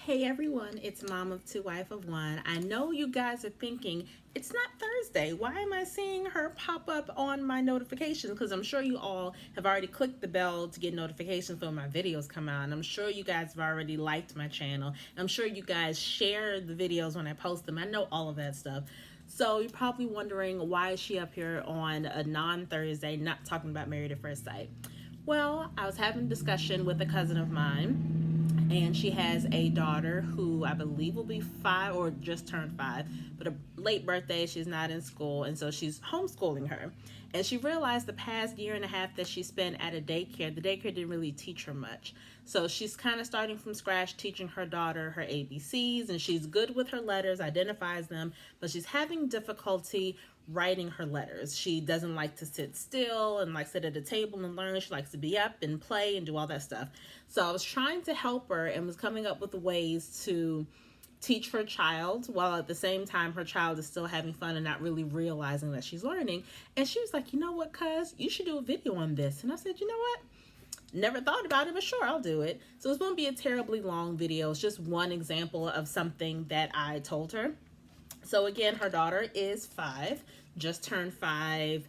Hey everyone, it's Mom of Two, Wife of One. I know you guys are thinking, it's not Thursday. Why am I seeing her pop up on my notifications? Because I'm sure you all have already clicked the bell to get notifications when my videos come out. And I'm sure you guys have already liked my channel. I'm sure you guys share the videos when I post them. I know all of that stuff. So you're probably wondering, why is she up here on a non-Thursday not talking about Married at First Sight? Well, I was having a discussion with a cousin of mine, and she has a daughter who I believe will be 5 or just turned 5, but a late birthday. She's not in school, and so she's homeschooling her. And she realized the past year and a half that she spent at a daycare, the daycare didn't really teach her much. So she's kind of starting from scratch, teaching her daughter her ABCs, and she's good with her letters, identifies them, but she's having difficulty writing her letters. She doesn't like to sit still and like sit at a table and learn. She likes to be up and play and do all that stuff. So I was trying to help her and was coming up with ways to teach her child while at the same time her child is still having fun and not really realizing that she's learning. And she was like, you know what, cuz, you should do a video on this. And I said, you know what? Never thought about it, but sure, I'll do it. So it's won't be a terribly long video. It's just one example of something that I told her. So again, her daughter is 5, just turned 5,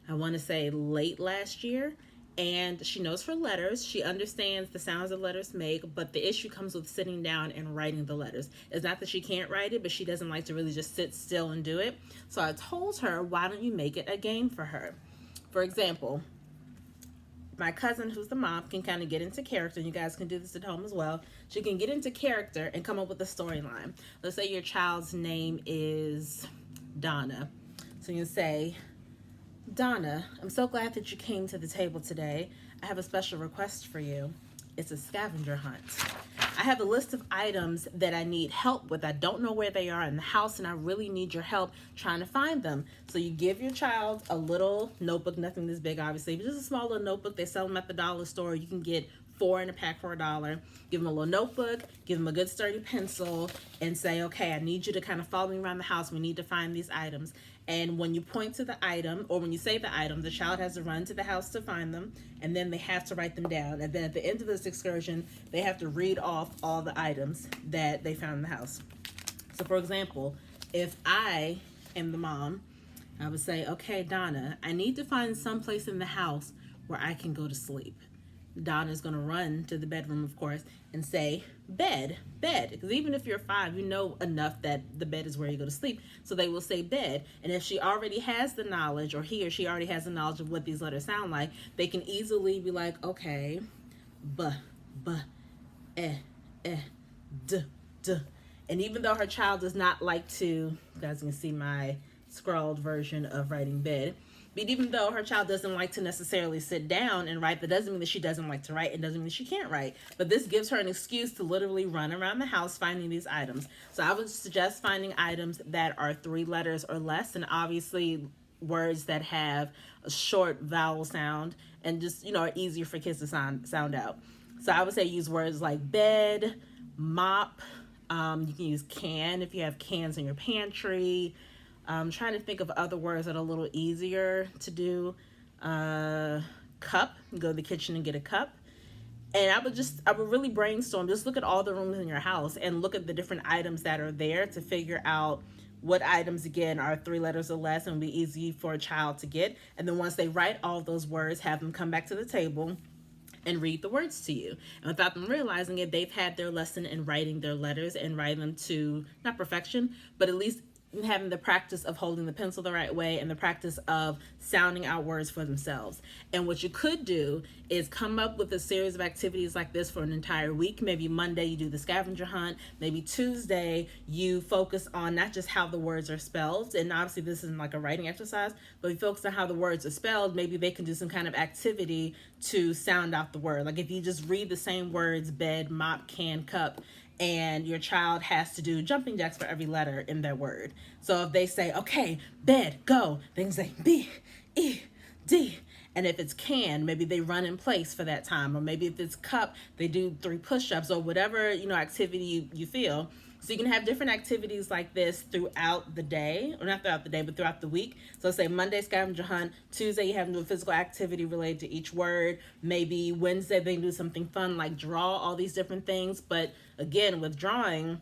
I want to say late last year. And she knows her letters. She understands the sounds that letters make, but the issue comes with sitting down and writing the letters. It's not that she can't write it, but she doesn't like to really just sit still and do it. So I told her, why don't you make it a game for her? For example, my cousin, who's the mom, can kind of get into character, and you guys can do this at home as well. She can get into character and come up with a storyline. Let's say your child's name is Donna. So you can say, Donna, I'm so glad that you came to the table today. I have a special request for you. It's a scavenger hunt. I have a list of items that I need help with. I don't know where they are in the house, and I really need your help trying to find them. So you give your child a little notebook, nothing this big obviously, but just a small little notebook. They sell them at the dollar store. You can get 4 in a pack for $1. Give them a little notebook, give them a good sturdy pencil, and say, okay, I need you to kind of follow me around the house. We need to find these items. And when you point to the item, or when you say the item, the child has to run to the house to find them, and then they have to write them down. And then at the end of this excursion, they have to read off all the items that they found in the house. So for example, if I am the mom, I would say, okay, Donna, I need to find some place in the house where I can go to sleep. Donna's going to run to the bedroom, of course, and say, bed. Because even if you're 5, you know enough that the bed is where you go to sleep. So they will say bed. And if she already has the knowledge, or he or she already has the knowledge of what these letters sound like, they can easily be like, okay, b, eh, d. And even though her child does not like to, you guys can see my scrawled version of writing bed, but even though her child doesn't like to necessarily sit down and write, that doesn't mean that she doesn't like to write. It doesn't mean that she can't write. But this gives her an excuse to literally run around the house finding these items. So I would suggest finding items that are 3 letters or less, and obviously words that have a short vowel sound and just, are easier for kids to sound out. So I would say use words like bed, mop. You can use can if you have cans in your pantry. I'm trying to think of other words that are a little easier to do. Cup, go to the kitchen and get a cup. And I would really brainstorm, just look at all the rooms in your house and look at the different items that are there to figure out what items, again, are 3 letters or less and will be easy for a child to get. And then once they write all those words, have them come back to the table and read the words to you. And without them realizing it, they've had their lesson in writing their letters and writing them to, not perfection, but at least having the practice of holding the pencil the right way and the practice of sounding out words for themselves. And what you could do is come up with a series of activities like this for an entire week. Maybe Monday you do the scavenger hunt. Maybe Tuesday you focus on not just how the words are spelled, and obviously this isn't like a writing exercise, but you focus on how the words are spelled. Maybe they can do some kind of activity to sound out the word. Like if you just read the same words, bed, mop, can, cup, and your child has to do jumping jacks for every letter in their word. So if they say, okay, bed, go, they can say B, E, D, And if it's can, maybe they run in place for that time. Or maybe if it's cup, they do 3 push-ups or whatever, activity you feel. So you can have different activities like this throughout the day, or not throughout the day, but throughout the week. So say Monday, scavenger hunt. Tuesday, you have to do a physical activity related to each word. Maybe Wednesday, they can do something fun like draw, all these different things. But again, with drawing,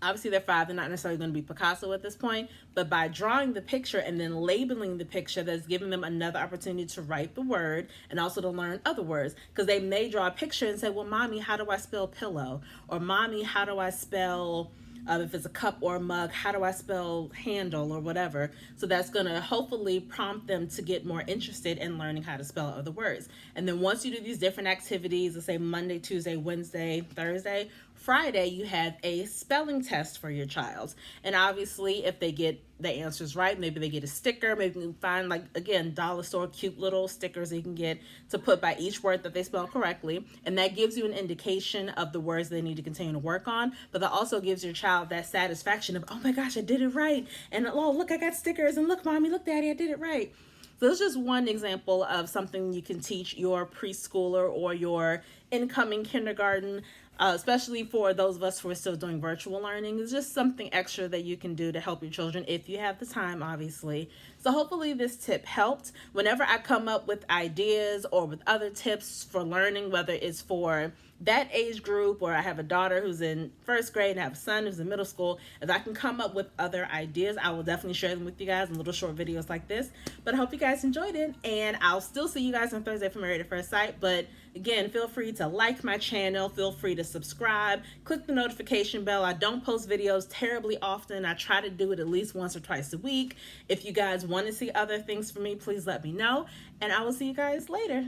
obviously they're 5, they're not necessarily going to be Picasso at this point, but by drawing the picture and then labeling the picture, that's giving them another opportunity to write the word and also to learn other words, because they may draw a picture and say, well, mommy, how do I spell pillow? Or mommy, how do I spell, if it's a cup or a mug, how do I spell handle or whatever? So that's going to hopefully prompt them to get more interested in learning how to spell other words. And then once you do these different activities, let's say Monday, Tuesday, Wednesday, Thursday, Friday, you have a spelling test for your child. And obviously, if they get the answers right, maybe they get a sticker. Maybe you can find, like, again, dollar store cute little stickers that you can get to put by each word that they spell correctly. And that gives you an indication of the words they need to continue to work on. But that also gives your child that satisfaction of, oh my gosh, I did it right. And oh, look, I got stickers. And look, mommy, look, daddy, I did it right. So this is just one example of something you can teach your preschooler or your incoming kindergarten, especially for those of us who are still doing virtual learning. It's just something extra that you can do to help your children if you have the time, obviously. So hopefully this tip helped. Whenever I come up with ideas or with other tips for learning, whether it's for that age group, or I have a daughter who's in 1st grade and I have a son who's in middle school, if I can come up with other ideas, I will definitely share them with you guys in little short videos like this. But I hope you guys enjoyed it, and I'll still see you guys on Thursday for Married at First Sight. But again, feel free to like my channel, feel free to subscribe, click the notification bell. I don't post videos terribly often. I try to do it at least once or twice a week. If you guys want to see other things from me, please let me know, and I will see you guys later.